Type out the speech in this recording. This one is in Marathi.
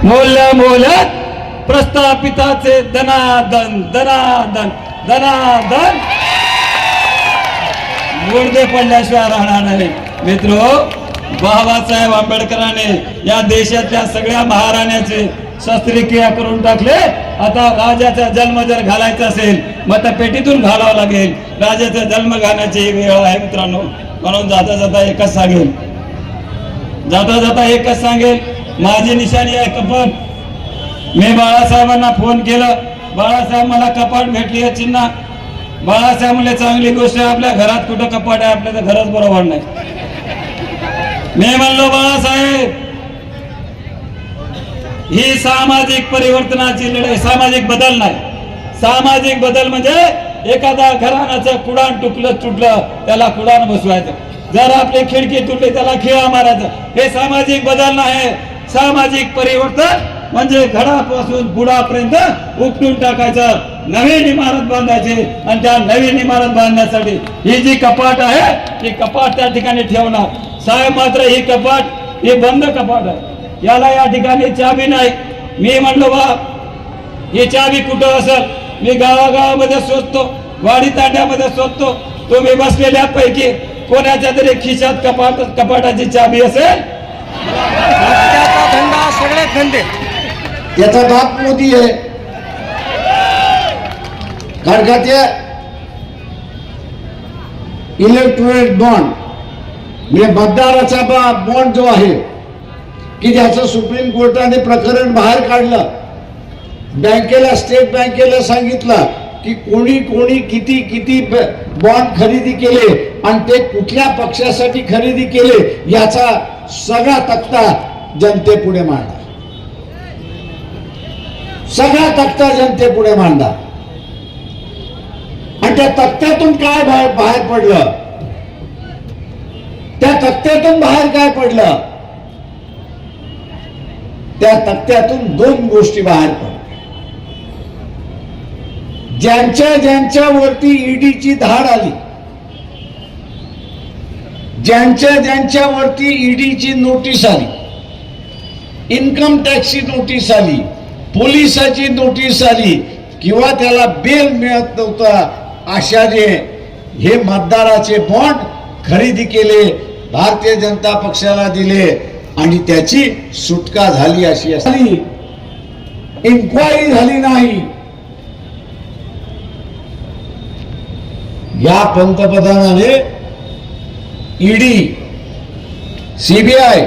मोल्या मोल्यात प्रस्थापिताचे धनादन धनादन धनादन मुर्दे पडल्याशिवाय राहणार नाही. मित्रो, बाबासाहेब आंबेडकरांनी या देशातल्या सगळ्या महाराण्याचे शस्त्रक्रिया करून टाकले. आता राजाचा जन्म जर घालायचा असेल मतपेटीतून घालावं लागेल. राजाचा जन्म घालण्याची वेळ आहे मित्रांनो. म्हणून जाता जाता एकच सांगेल, माझी निशाणी आहे कपाट. मी बाळासाहेबांना फोन केलं, बाळासाहेब मला कपाट भेटली आहे चिन्ह. बाळासाहेब म्हणले चांगली गोष्ट आहे, आपल्या घरात कुठं कपाट आहे, आपल्या तर घरच बरोबर नाही. मी म्हणलो बाळासाहेब, ही सामाजिक परिवर्तनाची लढाई, सामाजिक बदल नाही. सामाजिक बदल म्हणजे एखादा घराण्याचं कुडाण तुटलं त्याला कुडाण बसवायचं. जर आपली खिडकी तुटली त्याला खिळा मारायचं. हे सामाजिक बदल नाही. सामाजिक परिवर्तन म्हणजे घरापासून बुडापर्यंत उपटून टाकायचं, नवीन इमारत बांधायची. आणि त्या नवीन इमारत बांधण्यासाठी ही जी कपाट आहे ती कपाट त्या ठिकाणी ठेवणार. साहेब मात्र ही कपाट हे बंद कपाट आहे, याला या ठिकाणी चाबी नाही. मी म्हणलो बा ही चाबी कुठं असेल, मी गावागावामध्ये शोधतो, वाडी तांड्यामध्ये शोधतो. तुम्ही बसलेल्या पैकी कोणाच्या तरी खिशात कपाटाची चाबी असेल. सगळ्यात धंदे त्याचा बाप मोदी आहे. कारण का ते इलेक्ट्रॉनिक बॉन्ड म्हणजे मतदाराचा बॉन्ड जो आहे की ज्याचं सुप्रीम कोर्टाने प्रकरण बाहेर काढलं. बँकेला, स्टेट बँकेला सांगितलं की कोणी कोणी किती किती बॉन्ड खरेदी केले आणि ते कुठल्या पक्षासाठी खरेदी केले याचा सगळा तक्ता जनतेपुढे मांडला. सगळा तक्ता जनतेपुढे मांडला. आणि त्या तक्त्यातून काय बाहेर पडलं, त्या तक्त्यातून बाहेर काय पडलं, त्या तक्त्यातून दोन गोष्टी बाहेर पडल्या. ज्यांच्या वरती ईडीची धाड आली, ज्यांच्या वरती ईडीची नोटीस आली, इन्कम टॅक्सची नोटीस आली, पोलिसाची नोटीस आली किंवा त्याला बेल मिळत नव्हता, अशा जे हे मतदाराचे बॉन्ड खरेदी केले, भारतीय जनता पक्षाला दिले आणि त्याची सुटका झाली. अशी असली इन्क्वायरी झाली नाही. या पंतप्रधानाने ईडी, सीबीआय